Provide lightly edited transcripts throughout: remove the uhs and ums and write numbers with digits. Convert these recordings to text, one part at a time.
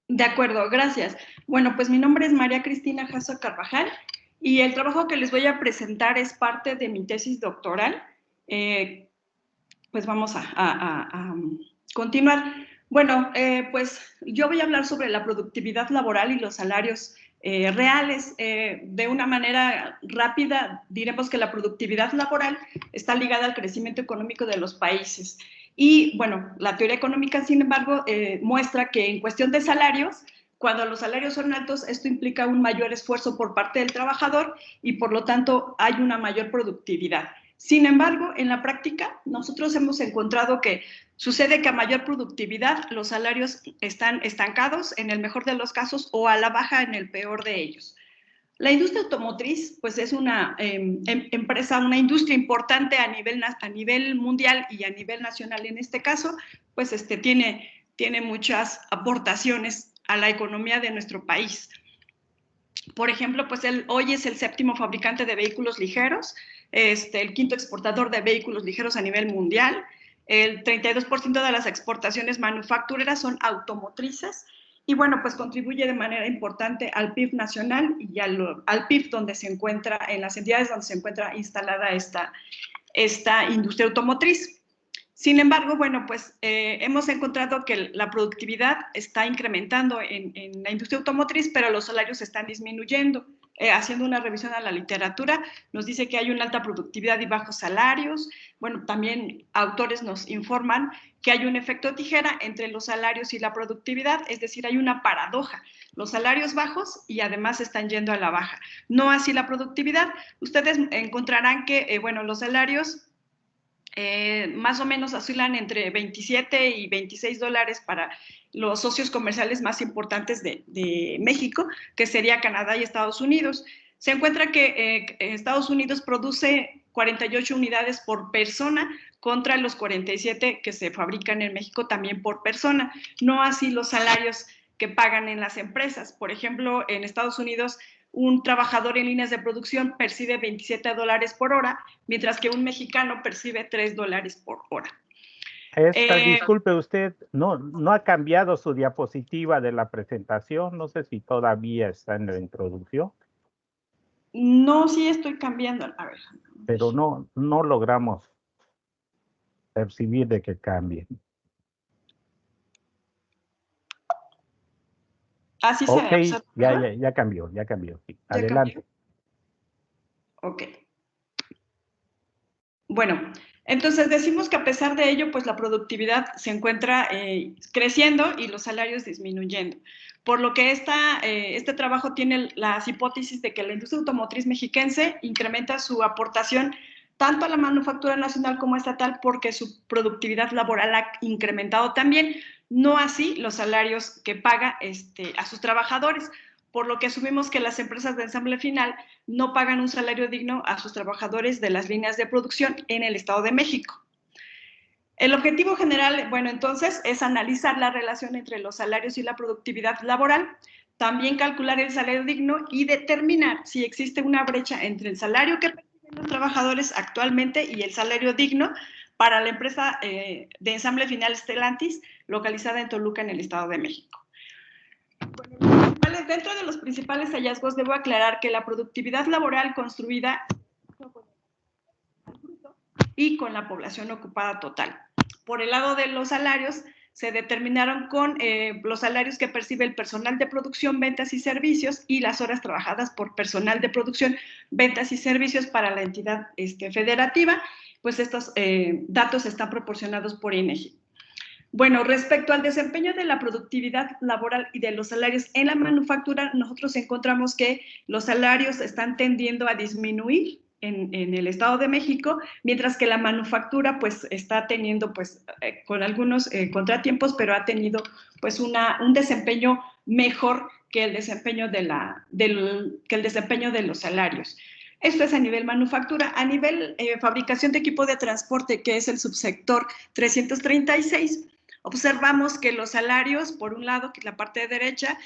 De acuerdo, gracias. Bueno, pues mi nombre es María Cristina Jasso Carvajal y el trabajo que les voy a presentar es parte de mi tesis doctoral. Pues vamos a continuar. Bueno, pues yo voy a hablar sobre la productividad laboral y los salarios reales. De una manera rápida, diremos que la productividad laboral está ligada al crecimiento económico de los países. Y bueno, la teoría económica, sin embargo, muestra que en cuestión de salarios, cuando los salarios son altos, esto implica un mayor esfuerzo por parte del trabajador y por lo tanto hay una mayor productividad. Sin embargo, en la práctica, nosotros hemos encontrado que sucede que a mayor productividad los salarios están estancados en el mejor de los casos o a la baja en el peor de ellos. La industria automotriz, pues es una empresa, una industria importante a nivel mundial y a nivel nacional en este caso, pues tiene muchas aportaciones a la economía de nuestro país. Por ejemplo, pues hoy es el 7º fabricante de vehículos ligeros, el 5º exportador de vehículos ligeros a nivel mundial, el 32% de las exportaciones manufactureras son automotrices, y bueno, pues contribuye de manera importante al PIB nacional y al PIB donde se encuentra, en las entidades donde se encuentra instalada esta industria automotriz. Sin embargo, bueno, pues hemos encontrado que la productividad está incrementando en la industria automotriz, pero los salarios están disminuyendo. Haciendo una revisión a la literatura, nos dice que hay una alta productividad y bajos salarios. Bueno, también autores nos informan que hay un efecto tijera entre los salarios y la productividad, es decir, hay una paradoja. Los salarios bajos y además están yendo a la baja. No así la productividad. Ustedes encontrarán que, bueno, los salarios más o menos oscilan entre 27 y 26 dólares para los socios comerciales más importantes de México, que sería Canadá y Estados Unidos. Se encuentra que Estados Unidos produce 48 unidades por persona contra los 47 que se fabrican en México también por persona. No así los salarios que pagan en las empresas. Por ejemplo, en Estados Unidos, un trabajador en líneas de producción percibe 27 dólares por hora, mientras que un mexicano percibe 3 dólares por hora. Disculpe usted, no ha cambiado su diapositiva de la presentación, no sé si todavía está en la introducción. No, sí estoy cambiando, a ver. Pero no logramos percibir de que cambie. Así ok, se ya cambió, sí. Adelante. Cambió? Ok. Bueno, entonces decimos que a pesar de ello, pues la productividad se encuentra creciendo y los salarios disminuyendo. Por lo que este trabajo tiene las hipótesis de que la industria automotriz mexiquense incrementa su aportación tanto a la manufactura nacional como estatal porque su productividad laboral ha incrementado también, no así los salarios que paga a sus trabajadores, por lo que asumimos que las empresas de ensamble final no pagan un salario digno a sus trabajadores de las líneas de producción en el Estado de México. El objetivo general, bueno, entonces, es analizar la relación entre los salarios y la productividad laboral, también calcular el salario digno y determinar si existe una brecha entre el salario que perciben los trabajadores actualmente y el salario digno para la empresa de ensamble final Stellantis, localizada en Toluca, en el Estado de México. Bueno, dentro de los principales hallazgos debo aclarar que la productividad laboral construida y con la población ocupada total. Por el lado de los salarios, se determinaron con los salarios que percibe el personal de producción, ventas y servicios y las horas trabajadas por personal de producción, ventas y servicios para la entidad federativa, pues estos datos están proporcionados por INEGI. Bueno, respecto al desempeño de la productividad laboral y de los salarios en la manufactura, nosotros encontramos que los salarios están tendiendo a disminuir en el Estado de México, mientras que la manufactura pues está teniendo pues con algunos contratiempos, pero ha tenido pues un desempeño mejor que el desempeño de los salarios. Esto es a nivel manufactura. A nivel fabricación de equipo de transporte, que es el subsector 336, observamos que los salarios, por un lado, que la parte de derecha,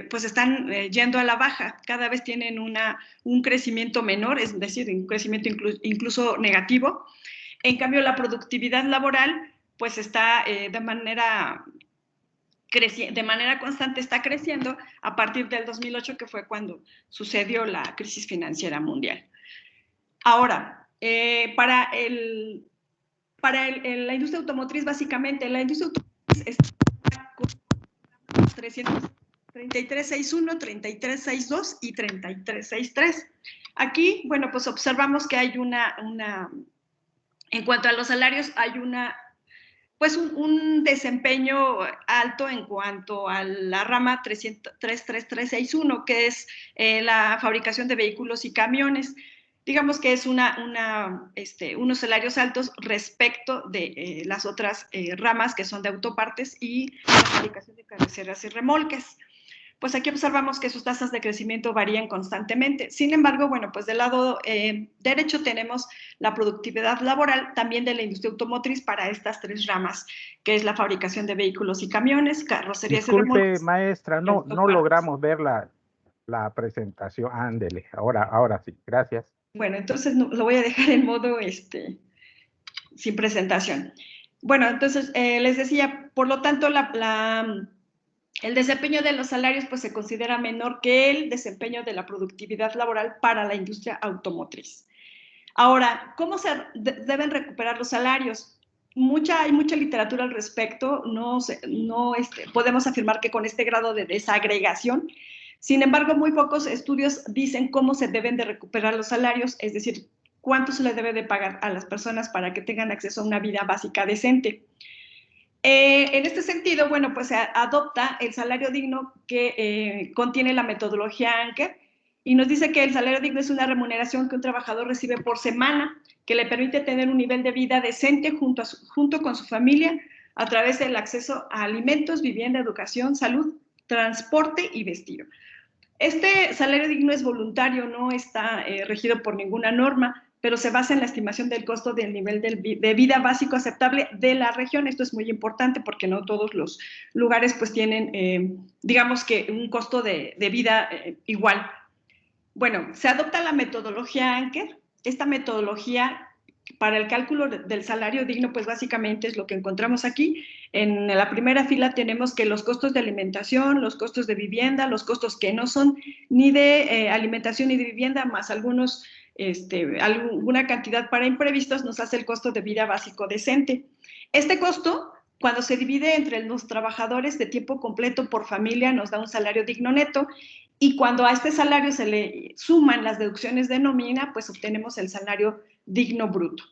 pues están yendo a la baja, cada vez tienen un crecimiento menor, es decir, un crecimiento incluso negativo. En cambio, la productividad laboral pues está de manera constante está creciendo a partir del 2008, que fue cuando sucedió la crisis financiera mundial. Ahora, para la industria automotriz, básicamente, la industria automotriz está con 3361, 3362 y 3363. Aquí, bueno, pues observamos que hay en cuanto a los salarios, hay pues un desempeño alto en cuanto a la rama 33361, que es la fabricación de vehículos y camiones. Digamos que es unos salarios altos respecto de las otras ramas que son de autopartes y la fabricación de carrocerías y remolques. Pues aquí observamos que sus tasas de crecimiento varían constantemente. Sin embargo, bueno, pues del lado derecho tenemos la productividad laboral también de la industria automotriz para estas tres ramas, que es la fabricación de vehículos y camiones, carrocerías y remolques. Disculpe, maestra, no logramos ver la presentación. Ándele, ahora sí, gracias. Bueno, entonces lo voy a dejar en modo sin presentación. Bueno, entonces les decía, por lo tanto, el desempeño de los salarios pues, se considera menor que el desempeño de la productividad laboral para la industria automotriz. Ahora, ¿cómo se deben recuperar los salarios? Hay mucha literatura al respecto, no podemos afirmar que con este grado de desagregación. Sin embargo, muy pocos estudios dicen cómo se deben de recuperar los salarios, es decir, cuánto se le debe de pagar a las personas para que tengan acceso a una vida básica decente. En este sentido, bueno, pues se adopta el salario digno que contiene la metodología Anker y nos dice que el salario digno es una remuneración que un trabajador recibe por semana que le permite tener un nivel de vida decente junto con su familia a través del acceso a alimentos, vivienda, educación, salud, transporte y vestido. Este salario digno es voluntario, no está regido por ninguna norma, pero se basa en la estimación del costo del nivel de vida básico aceptable de la región. Esto es muy importante porque no todos los lugares pues tienen, digamos que un costo de vida igual. Bueno, se adopta la metodología Anker. Esta metodología para el cálculo del salario digno pues básicamente es lo que encontramos aquí. En la primera fila tenemos que los costos de alimentación, los costos de vivienda, los costos que no son ni de alimentación ni de vivienda, más alguna cantidad para imprevistos, nos hace el costo de vida básico decente. Este costo, cuando se divide entre los trabajadores de tiempo completo por familia, nos da un salario digno neto, y cuando a este salario se le suman las deducciones de nómina, pues obtenemos el salario digno bruto.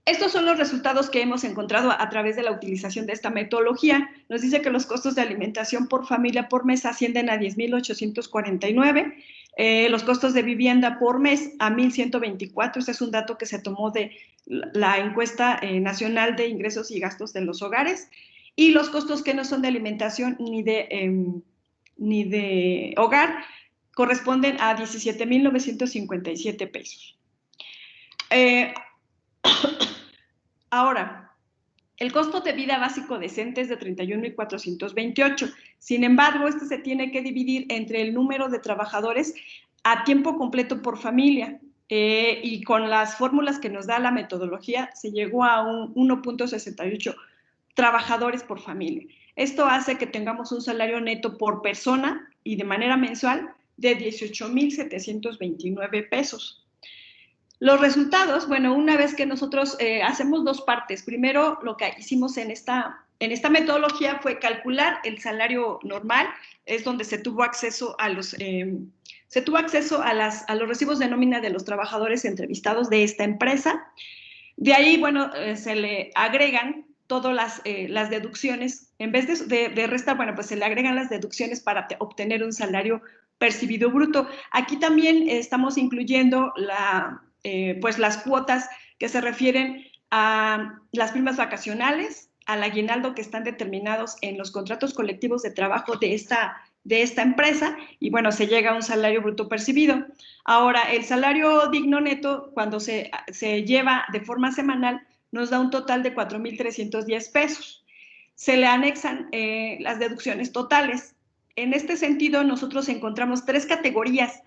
Estos son los resultados que hemos encontrado a través de la utilización de esta metodología. Nos dice que los costos de alimentación por familia por mes ascienden a 10,849, los costos de vivienda por mes a 1,124. Este es un dato que se tomó de la encuesta nacional de ingresos y gastos de los hogares. Y los costos que no son de alimentación ni de hogar corresponden a 17,957 pesos. Ahora, el costo de vida básico decente es de 31,428. Sin embargo, este se tiene que dividir entre el número de trabajadores a tiempo completo por familia. Y con las fórmulas que nos da la metodología, se llegó a un 1,68 trabajadores por familia. Esto hace que tengamos un salario neto por persona y de manera mensual de 18,729 pesos. Los resultados, bueno, una vez que nosotros hacemos dos partes. Primero, lo que hicimos en esta metodología fue calcular el salario normal, es donde se tuvo acceso a los recibos de nómina de los trabajadores entrevistados de esta empresa. De ahí, bueno, se le agregan todas las deducciones. En vez de restar, bueno, pues se le agregan las deducciones para obtener un salario percibido bruto. Aquí también estamos incluyendo pues las cuotas que se refieren a las primas vacacionales, al aguinaldo que están determinados en los contratos colectivos de trabajo de esta empresa, y bueno, se llega a un salario bruto percibido. Ahora, el salario digno neto, cuando se lleva de forma semanal, nos da un total de 4,310 pesos. Se le anexan las deducciones totales. En este sentido, nosotros encontramos tres categorías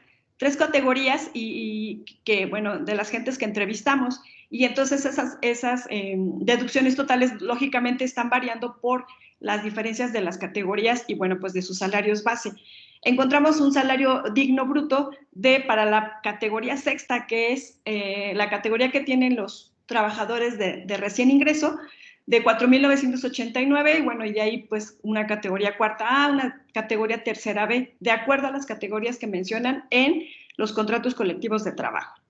categorías y que, bueno, de las gentes que entrevistamos. Y entonces esas deducciones totales, lógicamente, están variando por las diferencias de las categorías y, bueno, pues de sus salarios base. Encontramos un salario digno bruto para la categoría sexta, que es la categoría que tienen los trabajadores de recién ingreso, de 4,989, y bueno, y de ahí pues una categoría cuarta A, una categoría tercera B, de acuerdo a las categorías que mencionan en los contratos colectivos de trabajo.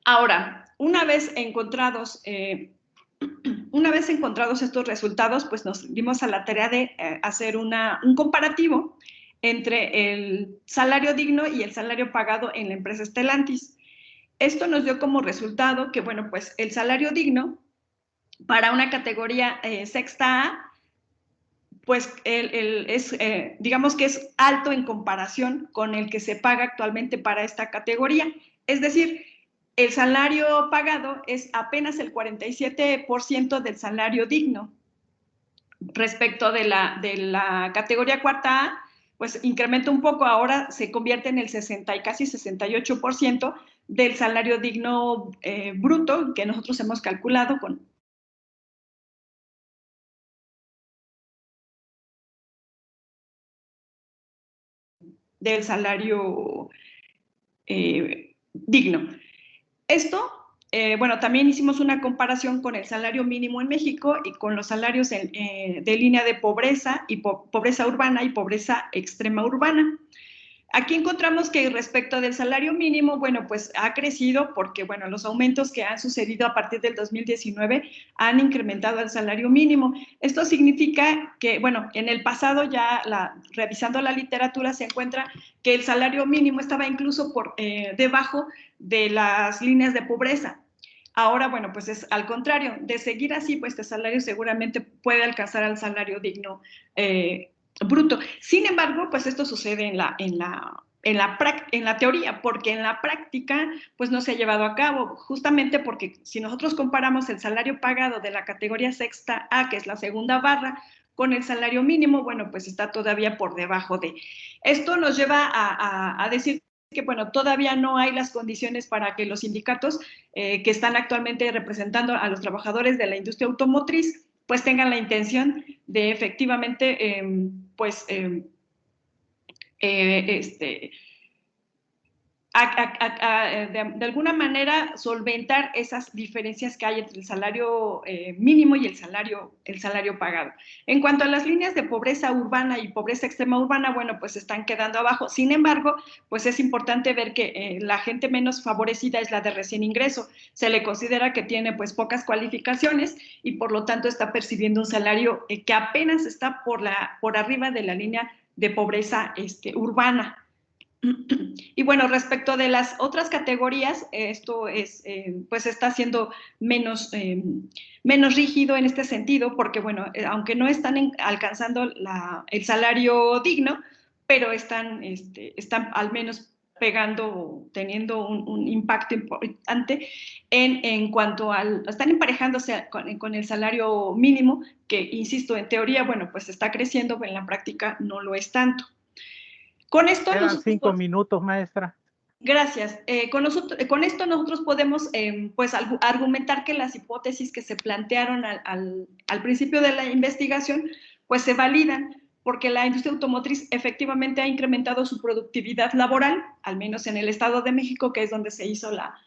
Ahora, una vez encontrados estos resultados, pues nos dimos a la tarea de hacer un comparativo entre el salario digno y el salario pagado en la empresa Stellantis. Esto nos dio como resultado que, bueno, pues el salario digno para una categoría sexta A, pues digamos que es alto en comparación con el que se paga actualmente para esta categoría. Es decir, el salario pagado es apenas el 47% del salario digno. Respecto de la categoría cuarta A, pues incrementa un poco, ahora se convierte en el 60 y casi 68% del salario digno bruto que nosotros hemos calculado con del salario digno. Esto, bueno, también hicimos una comparación con el salario mínimo en México y con los salarios de línea de pobreza y pobreza urbana y pobreza extrema urbana. Aquí encontramos que respecto del salario mínimo, bueno, pues ha crecido porque, bueno, los aumentos que han sucedido a partir del 2019 han incrementado el salario mínimo. Esto significa que, bueno, en el pasado ya revisando la literatura se encuentra que el salario mínimo estaba incluso por debajo de las líneas de pobreza. Ahora, bueno, pues es al contrario. De seguir así, pues este salario seguramente puede alcanzar al salario digno bruto. Sin embargo, pues esto sucede en la teoría, porque en la práctica pues no se ha llevado a cabo, justamente porque si nosotros comparamos el salario pagado de la categoría sexta A, que es la segunda barra, con el salario mínimo, bueno, pues está todavía por debajo de. Esto nos lleva a decir que, bueno, todavía no hay las condiciones para que los sindicatos que están actualmente representando a los trabajadores de la industria automotriz pues tengan la intención de efectivamente, pues, de alguna manera solventar esas diferencias que hay entre el salario mínimo y el salario pagado. En cuanto a las líneas de pobreza urbana y pobreza extrema urbana, bueno, pues están quedando abajo. Sin embargo, pues es importante ver que la gente menos favorecida es la de recién ingreso. Se le considera que tiene pues pocas cualificaciones y por lo tanto está percibiendo un salario que apenas está por arriba de la línea de pobreza urbana. Y bueno, respecto de las otras categorías, esto es, pues está siendo menos rígido en este sentido, porque bueno, aunque no están alcanzando el salario digno, pero están al menos pegando, teniendo un impacto importante en cuanto están emparejándose con el salario mínimo, que insisto, en teoría, bueno, pues está creciendo, pero en la práctica no lo es tanto. Con esto Quedan 5 minutos, maestra. Gracias. Con esto nosotros podemos pues argumentar que las hipótesis que se plantearon al principio de la investigación pues se validan porque la industria automotriz efectivamente ha incrementado su productividad laboral, al menos en el Estado de México, que es donde se hizo la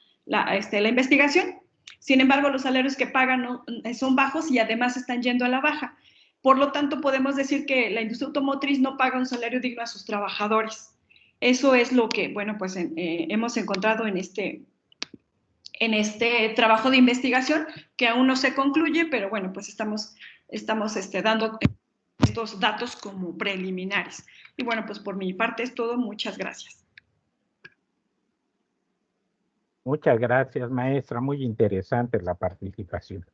investigación. Sin embargo, los salarios que pagan son bajos y además están yendo a la baja. Por lo tanto, podemos decir que la industria automotriz no paga un salario digno a sus trabajadores. Eso es lo que, bueno, pues hemos encontrado en este trabajo de investigación, que aún no se concluye, pero bueno, pues estamos dando estos datos como preliminares. Y bueno, pues por mi parte es todo. Muchas gracias. Muchas gracias, maestra. Muy interesante la participación.